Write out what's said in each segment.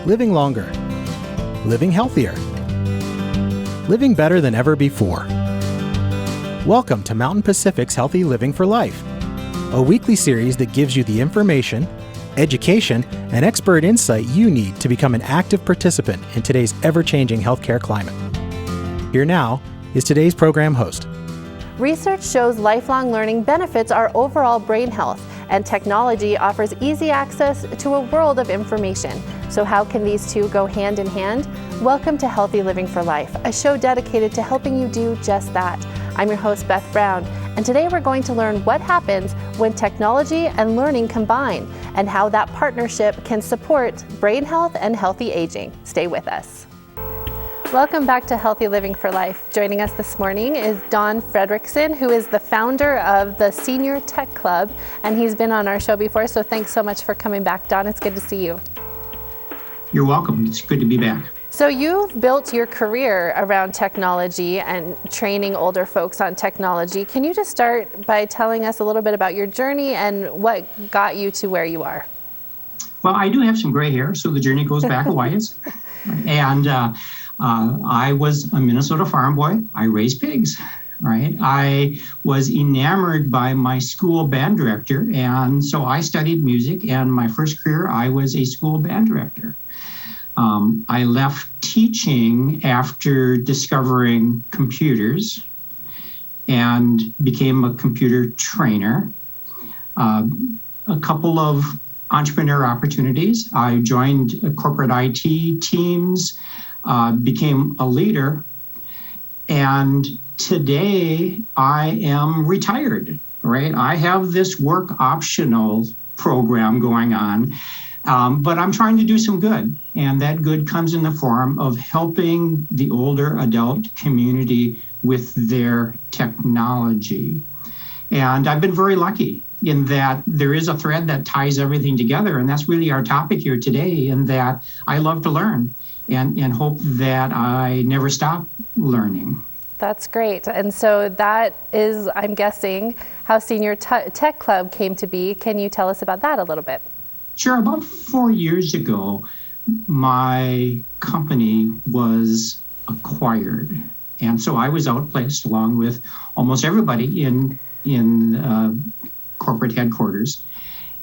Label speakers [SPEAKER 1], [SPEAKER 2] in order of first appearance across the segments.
[SPEAKER 1] living longer, living healthier, living better than ever before. Welcome to Mountain Pacific's Healthy Living for Life, a weekly series that gives you the information, education, and expert insight you need to become an active participant in today's ever-changing healthcare climate. Here now is today's program host.
[SPEAKER 2] Research shows lifelong learning benefits our overall brain health, and technology offers easy access to a world of information. So how can these two go hand in hand? Welcome to Healthy Living for Life, a show dedicated to helping you do just that. I'm your host, Beth Brown, and today we're going to learn what happens when technology and learning combine, and how that partnership can support brain health and healthy aging. Stay with us. Welcome back to Healthy Living for Life. Joining us this morning is Don Frederickson, who is the founder of the Senior Tech Club, and he's been on our show before, so thanks so much for coming back, Don. It's good to see you.
[SPEAKER 3] You're welcome. It's good to be back.
[SPEAKER 2] So you've built your career around technology and training older folks on technology. Can you just start by telling us a little bit about your journey and what got you to where you are?
[SPEAKER 3] Well, I do have some gray hair, so the journey goes back a ways. And I was a Minnesota farm boy. I raised pigs, right? I was enamored by my school band director, and so I studied music, and my first career, I was a school band director. I left teaching after discovering computers and became a computer trainer. A couple of entrepreneur opportunities. I joined corporate IT teams, became a leader, and today I am retired, right? I have this work optional program going on, but I'm trying to do some good, and that good comes in the form of helping the older adult community with their technology. And I've been very lucky in that there is a thread that ties everything together, and that's really our topic here today, in that I love to learn and hope that I never stop learning.
[SPEAKER 2] That's great. And so that is, I'm guessing, how Senior Tech Club came to be. Can you tell us about that a little bit?
[SPEAKER 3] Sure. About 4 years ago, my company was acquired. And so I was outplaced along with almost everybody in corporate headquarters.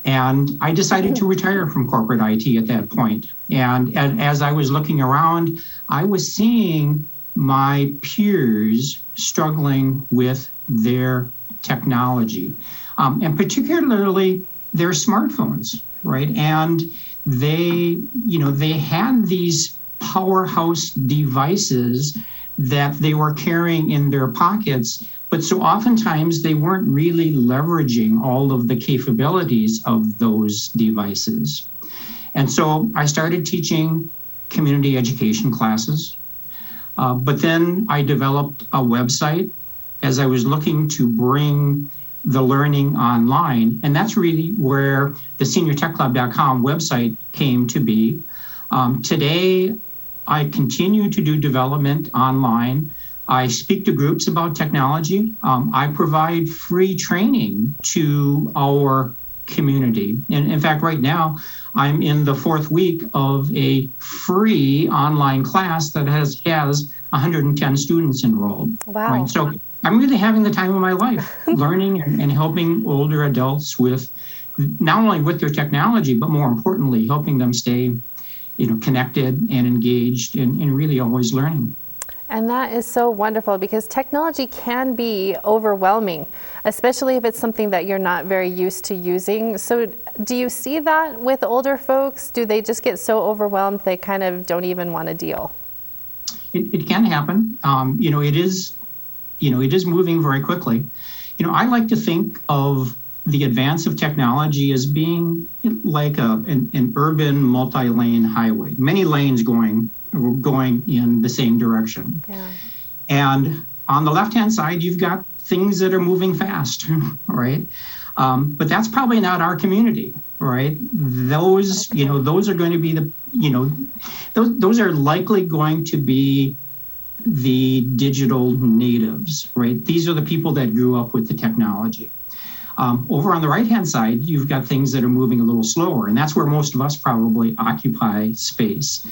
[SPEAKER 3] And I decided to retire from corporate IT at that point. And as I was looking around, I was seeing my peers struggling with their technology, and particularly their smartphones, right? And they had these powerhouse devices that they were carrying in their pockets, but so oftentimes they weren't really leveraging all of the capabilities of those devices. And so I started teaching community education classes, but then I developed a website as I was looking to bring the learning online. And that's really where the seniortechclub.com website came to be. Today, I continue to do development online. I speak to groups about technology. I provide free training to our community. And in fact, right now, I'm in the 4th week of a free online class that has 110 students enrolled.
[SPEAKER 2] Wow.
[SPEAKER 3] Right? So I'm really having the time of my life learning and helping older adults with not only with their technology, but more importantly, helping them stay connected and engaged and really always learning.
[SPEAKER 2] And that is so wonderful, because technology can be overwhelming, especially if it's something that you're not very used to using. So do you see that with older folks? Do they just get so overwhelmed they kind of don't even want to deal?
[SPEAKER 3] It can happen. It is moving very quickly. I like to think of the advance of technology as being like an urban multi-lane highway, many lanes going in the same direction. Yeah. And on the left-hand side, you've got things that are moving fast, right? But that's probably not our community, right? Those are going to be those are likely going to be the digital natives, right? These are the people that grew up with the technology. Over on the right-hand side, you've got things that are moving a little slower, and that's where most of us probably occupy space.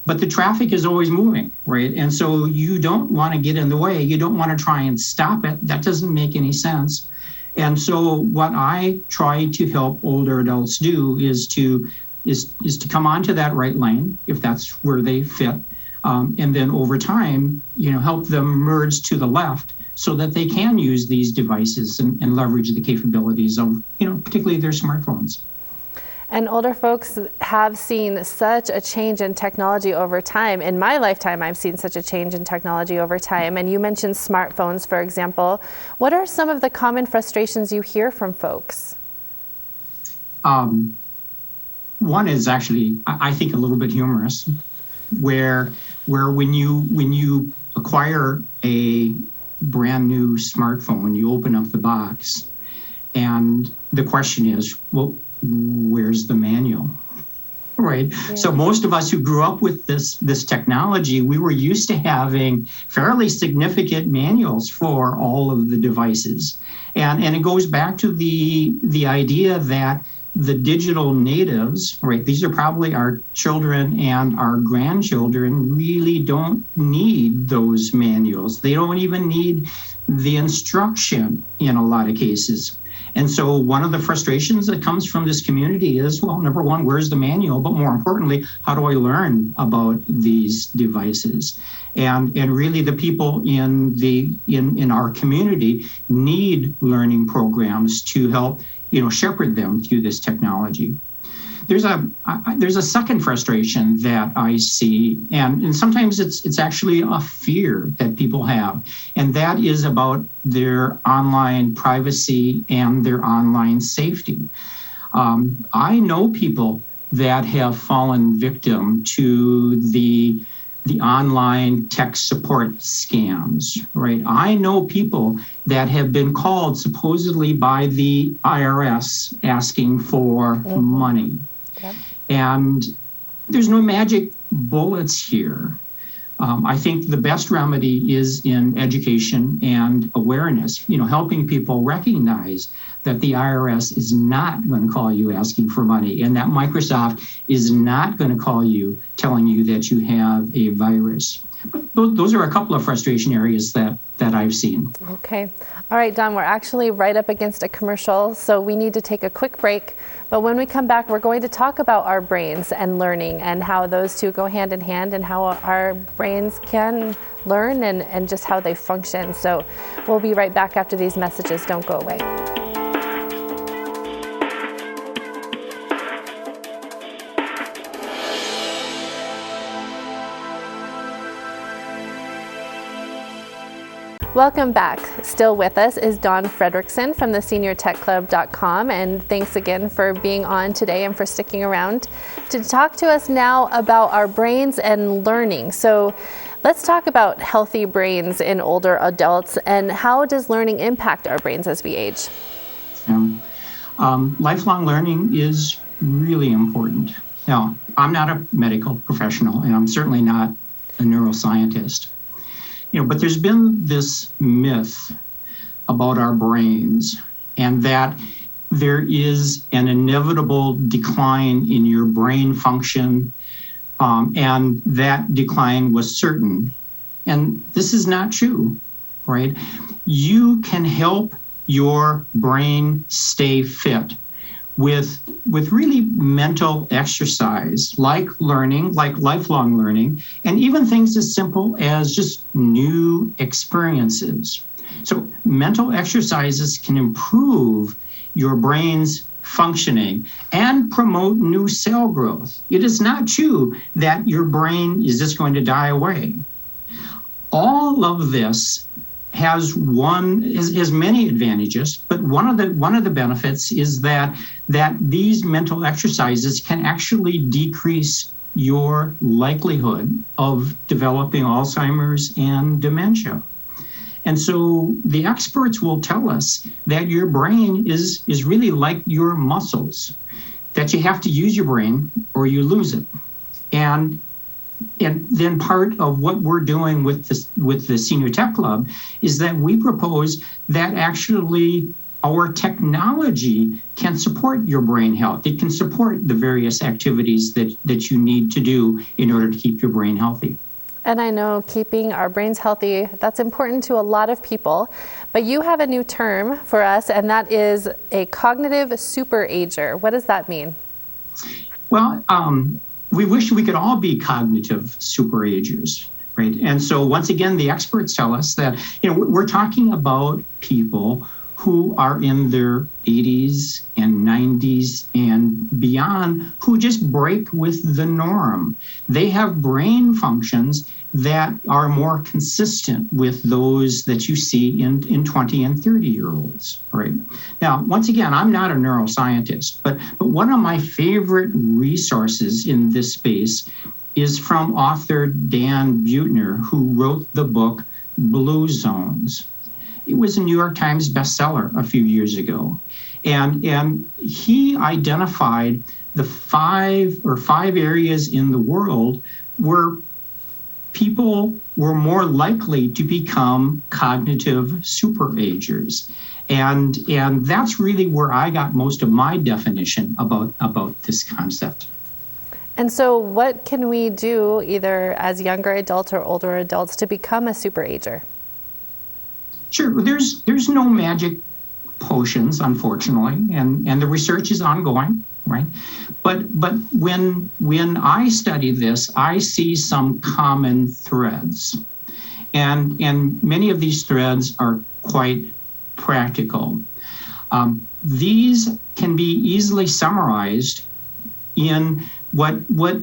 [SPEAKER 3] But the traffic is always moving, right? And so you don't want to get in the way. You don't want to try and stop it. That doesn't make any sense. And so what I try to help older adults do is to come onto that right lane, if that's where they fit, and then over time, help them merge to the left so that they can use these devices and leverage the capabilities of, particularly their smartphones.
[SPEAKER 2] And older folks have seen such a change in technology over time. In my lifetime, I've seen such a change in technology over time. And you mentioned smartphones, for example. What are some of the common frustrations you hear from folks?
[SPEAKER 3] One is actually, I think, a little bit humorous, where when you acquire a brand new smartphone, you open up the box, and the question is, well, where's the manual? Right. Yeah. So most of us who grew up with this technology, we were used to having fairly significant manuals for all of the devices. And it goes back to the idea that the digital natives, right, these are probably our children and our grandchildren, really don't need those manuals. They don't even need the instruction in a lot of cases. And so one of the frustrations that comes from this community is, well, number one, where's the manual? But more importantly, how do I learn about these devices? And really the people in our community need learning programs to help, shepherd them through this technology. There's a second frustration that I see, and sometimes it's actually a fear that people have, and that is about their online privacy and their online safety. I know people that have fallen victim to the online tech support scams, right? I know people that have been called supposedly by the IRS asking for money. Yep. And there's no magic bullets here. I think the best remedy is in education and awareness, helping people recognize that the IRS is not going to call you asking for money, and that Microsoft is not going to call you telling you that you have a virus. But those are a couple of frustration areas that I've seen.
[SPEAKER 2] Okay. All right, Don, we're actually right up against a commercial, so we need to take a quick break. But when we come back, we're going to talk about our brains and learning and how those two go hand in hand and how our brains can learn and just how they function. So we'll be right back after these messages. Don't go away. Welcome back. Still with us is Don Frederickson from the SeniorTechClub.com, and thanks again for being on today and for sticking around to talk to us now about our brains and learning. So let's talk about healthy brains in older adults, and how does learning impact our brains as we age?
[SPEAKER 3] Lifelong learning is really important. Now, I'm not a medical professional, and I'm certainly not a neuroscientist. But there's been this myth about our brains, and that there is an inevitable decline in your brain function, and that decline was certain. And this is not true, right? You can help your brain stay fit with really mental exercise, like learning, like lifelong learning, and even things as simple as just new experiences. So mental exercises can improve your brain's functioning and promote new cell growth. It is not true that your brain is just going to die away. All of this has many advantages, but one of the benefits is that these mental exercises can actually decrease your likelihood of developing Alzheimer's and dementia. And so the experts will tell us that your brain is really like your muscles, that you have to use your brain or you lose it. And then part of what we're doing with the Senior Tech Club is that we propose that actually our technology can support your brain health. It can support the various activities that you need to do in order to keep your brain healthy.
[SPEAKER 2] And I know keeping our brains healthy, that's important to a lot of people, but you have a new term for us, and that is a cognitive super ager. What does that mean?
[SPEAKER 3] Well, we wish we could all be cognitive super agers, right? And so once again, the experts tell us that, we're talking about people who are in their 80s and 90s and beyond, who just break with the norm. They have brain functions that are more consistent with those that you see in 20 and 30-year-olds, right? Now, once again, I'm not a neuroscientist, but one of my favorite resources in this space is from author Dan Buettner, who wrote the book Blue Zones. It was a New York Times bestseller a few years ago. And he identified the five areas in the world where people were more likely to become cognitive superagers. And that's really where I got most of my definition about this concept.
[SPEAKER 2] And so what can we do either as younger adults or older adults to become a superager?
[SPEAKER 3] Sure. There's no magic potions, unfortunately, and the research is ongoing, right? But when I study this, I see some common threads, and many of these threads are quite practical. These can be easily summarized in what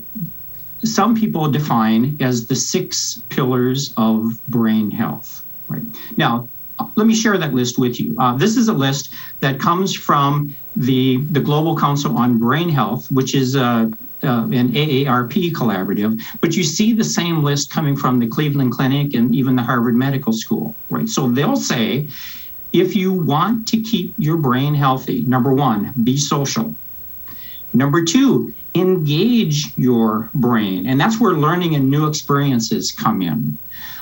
[SPEAKER 3] some people define as the 6 pillars of brain health. Right. Now, let me share that list with you. This is a list that comes from the Global Council on Brain Health, which is an AARP collaborative, but you see the same list coming from the Cleveland Clinic and even the Harvard Medical School, right? So they'll say, if you want to keep your brain healthy, number 1, be social. Number 2, engage your brain, and that's where learning and new experiences come in.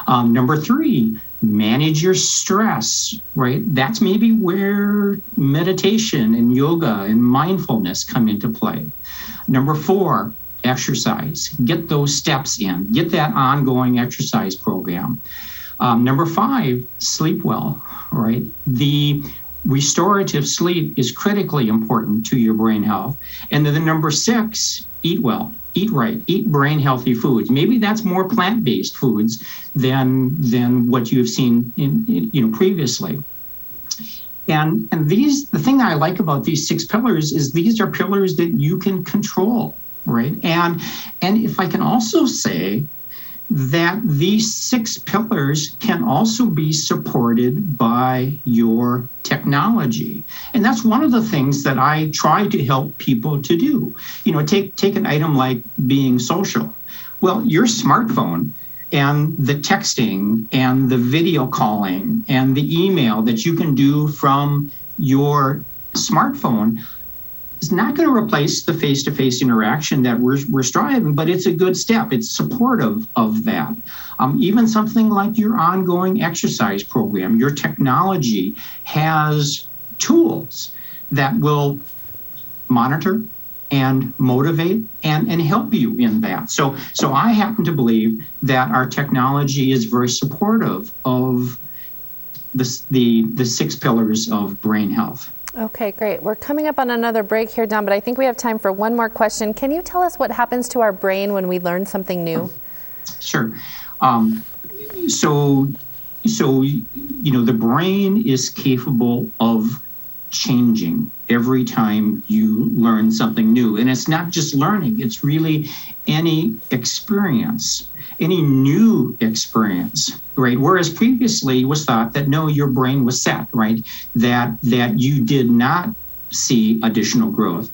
[SPEAKER 3] Number 3, manage your stress, right? That's maybe where meditation and yoga and mindfulness come into play. Number 4, exercise. Get those steps in. Get that ongoing exercise program. Number 5, sleep well, right? The restorative sleep is critically important to your brain health. And then the number 6, eat well. Eat right, eat brain healthy foods. Maybe that's more plant-based foods than what you've seen in previously. And the thing I like about these 6 pillars is these are pillars that you can control, right? And if I can also say that these 6 pillars can also be supported by your technology. And that's one of the things that I try to help people to do. Take an item like being social. Well, your smartphone and the texting and the video calling and the email that you can do from your smartphone is not going to replace the face-to-face interaction that we're striving, but it's a good step. It's supportive of that. Even something like your ongoing exercise program, your technology has tools that will monitor and motivate and help you in that. So I happen to believe that our technology is very supportive of the 6 pillars of brain health.
[SPEAKER 2] Okay, great. We're coming up on another break here, Don, but I think we have time for one more question. Can you tell us what happens to our brain when we learn something new?
[SPEAKER 3] Sure. So the brain is capable of changing every time you learn something new. And it's not just learning, it's really any experience, any new experience, right? Whereas previously it was thought that no, your brain was set, right? That you did not see additional growth.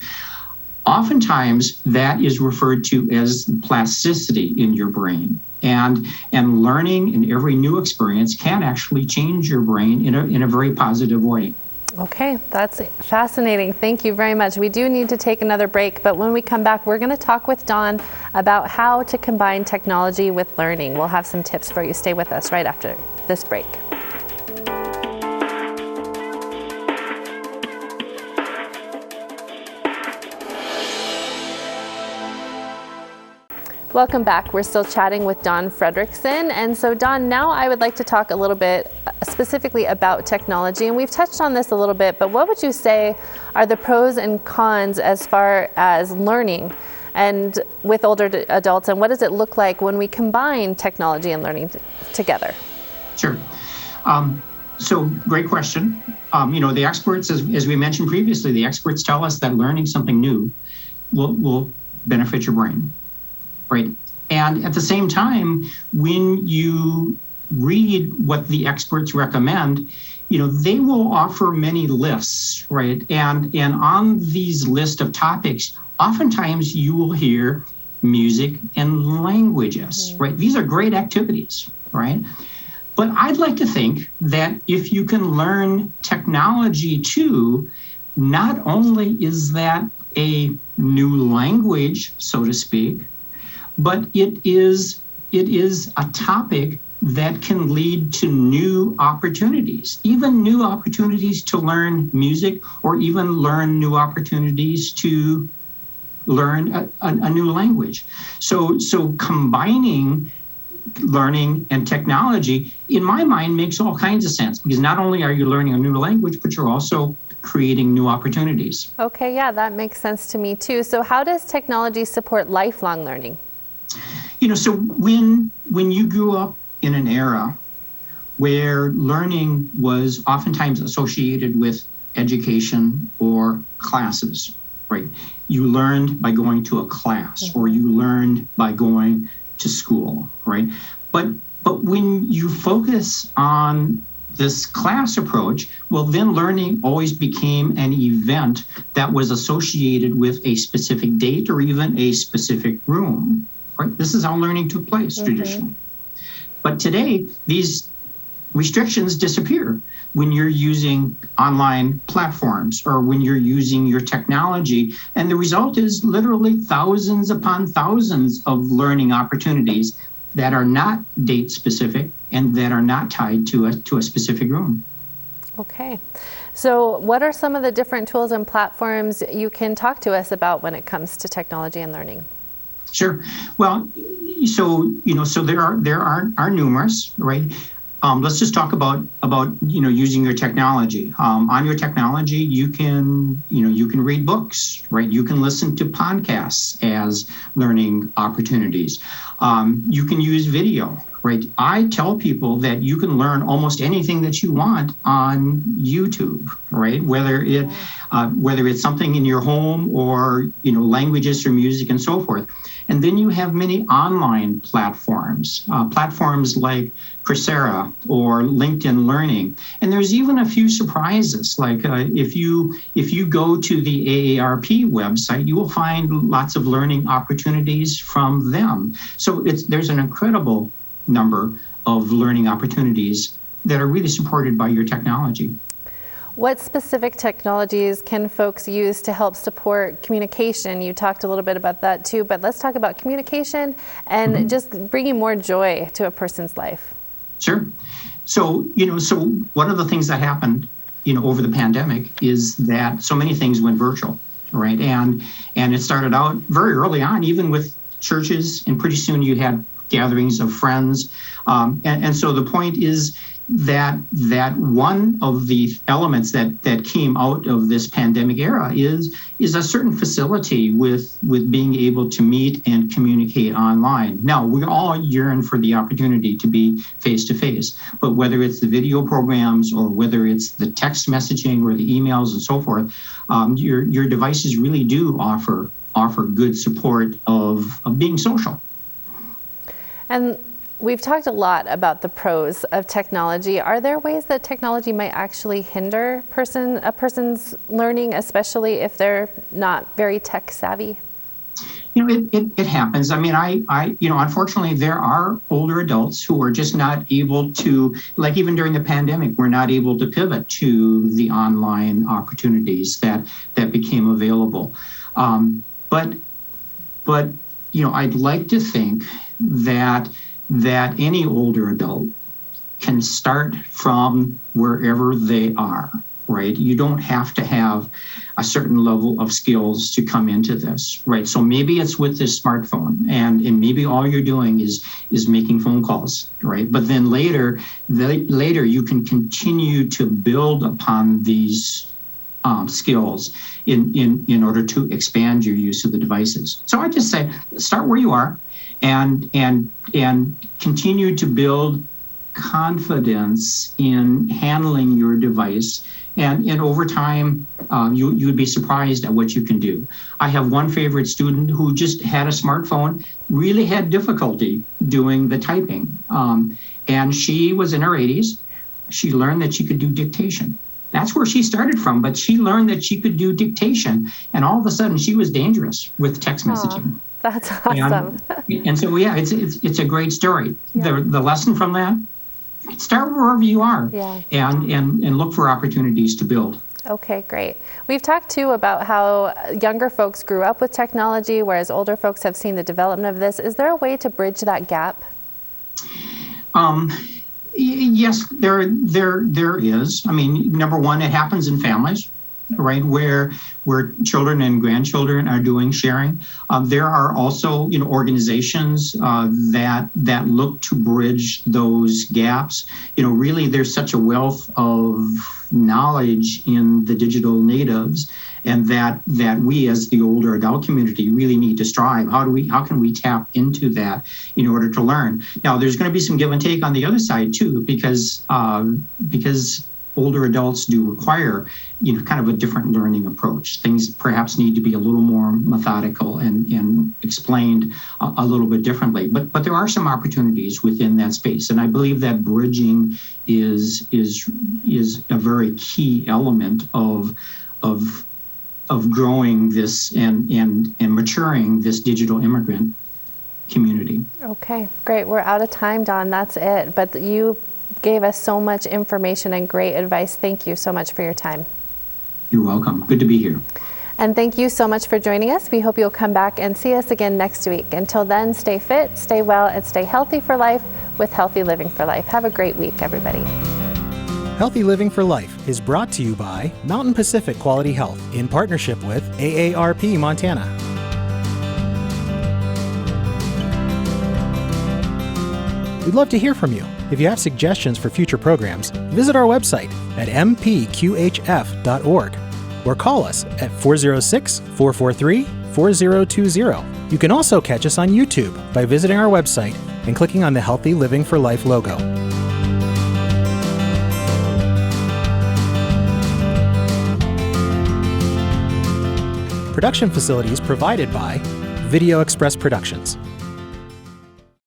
[SPEAKER 3] Oftentimes that is referred to as plasticity in your brain. And learning and every new experience can actually change your brain in a very positive way.
[SPEAKER 2] Okay, that's fascinating. Thank you very much. We do need to take another break, but when we come back, we're going to talk with Don about how to combine technology with learning. We'll have some tips for you. Stay with us right after this break. Welcome back. We're still chatting with Don Frederickson. And so Don, now I would like to talk a little bit specifically about technology. And we've touched on this a little bit, but what would you say are the pros and cons as far as learning and with older adults? And what does it look like when we combine technology and learning together?
[SPEAKER 3] Sure. So great question. The experts, as we mentioned previously, the experts tell us that learning something new will benefit your brain. Right. And at the same time, when you read what the experts recommend, they will offer many lists, right? And on these list of topics, oftentimes you will hear music and languages, right? These are great activities, right? But I'd like to think that if you can learn technology too, not only is that a new language, so to speak, but it is a topic that can lead to new opportunities, even new opportunities to learn music, or even learn new opportunities to learn a new language. So combining learning and technology, in my mind, makes all kinds of sense, because not only are you learning a new language, but you're also creating new opportunities.
[SPEAKER 2] Okay, yeah, that makes sense to me too. So how does technology support lifelong learning?
[SPEAKER 3] So when you grew up in an era where learning was oftentimes associated with education or classes, right? You learned by going to a class, or you learned by going to school, right? But when you focus on this class approach, well, then learning always became an event that was associated with a specific date or even a specific room. Right? This is how learning took place traditionally. But today, these restrictions disappear when you're using online platforms or when you're using your technology. And the result is literally thousands upon thousands of learning opportunities that are not date specific and that are not tied to a specific room.
[SPEAKER 2] Okay. So what are some of the different tools and platforms you can talk to us about when it comes to technology and learning?
[SPEAKER 3] Sure. Well, so there are numerous, right? Let's just talk about using your technology. On your technology, you can read books, right? You can listen to podcasts as learning opportunities. You can use video, right? I tell people that you can learn almost anything that you want on YouTube, right? Whether it's something in your home or languages or music and so forth. And then you have many online platforms like Coursera or LinkedIn Learning. And there's even a few surprises, like if you go to the AARP website, you will find lots of learning opportunities from them. So there's an incredible number of learning opportunities that are really supported by your technology.
[SPEAKER 2] What specific technologies can folks use to help support communication? You talked a little bit about that too, but let's talk about communication and just bringing more joy to a person's life.
[SPEAKER 3] Sure. So one of the things that happened, over the pandemic is that so many things went virtual, right? And it started out very early on, even with churches, and pretty soon you had gatherings of friends. And so the point is that one of the elements that came out of this pandemic era is a certain facility with being able to meet and communicate online. Now, we all yearn for the opportunity to be face to face, but whether it's the video programs or whether it's the text messaging or the emails and so forth, your devices really do offer good support of being social.
[SPEAKER 2] And we've talked a lot about the pros of technology. Are there ways that technology might actually hinder a person's learning, especially if they're not very tech savvy?
[SPEAKER 3] It happens. I mean, I unfortunately, there are older adults who are just not able to, like even during the pandemic, we're not able to pivot to the online opportunities that became available. But I'd like to think that any older adult can start from wherever they are, right? You don't have to have a certain level of skills to come into this, right? So maybe it's with this smartphone, and maybe all you're doing is making phone calls, right? But then later you can continue to build upon these skills in order to expand your use of the devices. So I just say, start where you are, and continue to build confidence in handling your device. And over time, you would be surprised at what you can do. I have one favorite student who just had a smartphone, really had difficulty doing the typing. And she was in her 80s. She learned that she could do dictation. That's where she started from, but she learned that she could do dictation. And all of a sudden, she was dangerous with text messaging.
[SPEAKER 2] That's awesome.
[SPEAKER 3] And so, yeah, it's a great story.
[SPEAKER 2] Yeah.
[SPEAKER 3] The lesson from that, start wherever you are, and look for opportunities to build.
[SPEAKER 2] Okay, great. We've talked too about how younger folks grew up with technology, whereas older folks have seen the development of this. Is there a way to bridge that gap?
[SPEAKER 3] Yes, there is. I mean, number one, it happens in families, right, where children and grandchildren are doing sharing. There are also, organizations that look to bridge those gaps. Really, there's such a wealth of knowledge in the digital natives, and that we as the older adult community really need to strive. How can we tap into that in order to learn? Now, there's going to be some give and take on the other side too, because older adults do require, kind of a different learning approach. Things perhaps need to be a little more methodical and explained a little bit differently. But there are some opportunities within that space, and I believe that bridging is a very key element of growing this and maturing this digital immigrant community.
[SPEAKER 2] Okay, great. We're out of time, Don. That's it. But you gave us so much information and great advice. Thank you so much for your time.
[SPEAKER 3] You're welcome. Good to be here.
[SPEAKER 2] And thank you so much for joining us. We hope you'll come back and see us again next week. Until then, stay fit, stay well, and stay healthy for life with Healthy Living for Life. Have a great week, everybody.
[SPEAKER 1] Healthy Living for Life is brought to you by Mountain Pacific Quality Health in partnership with AARP Montana. We'd love to hear from you. If you have suggestions for future programs, visit our website at mpqhf.org or call us at 406-443-4020. You can also catch us on YouTube by visiting our website and clicking on the Healthy Living for Life logo. Production facilities provided by Video Express Productions.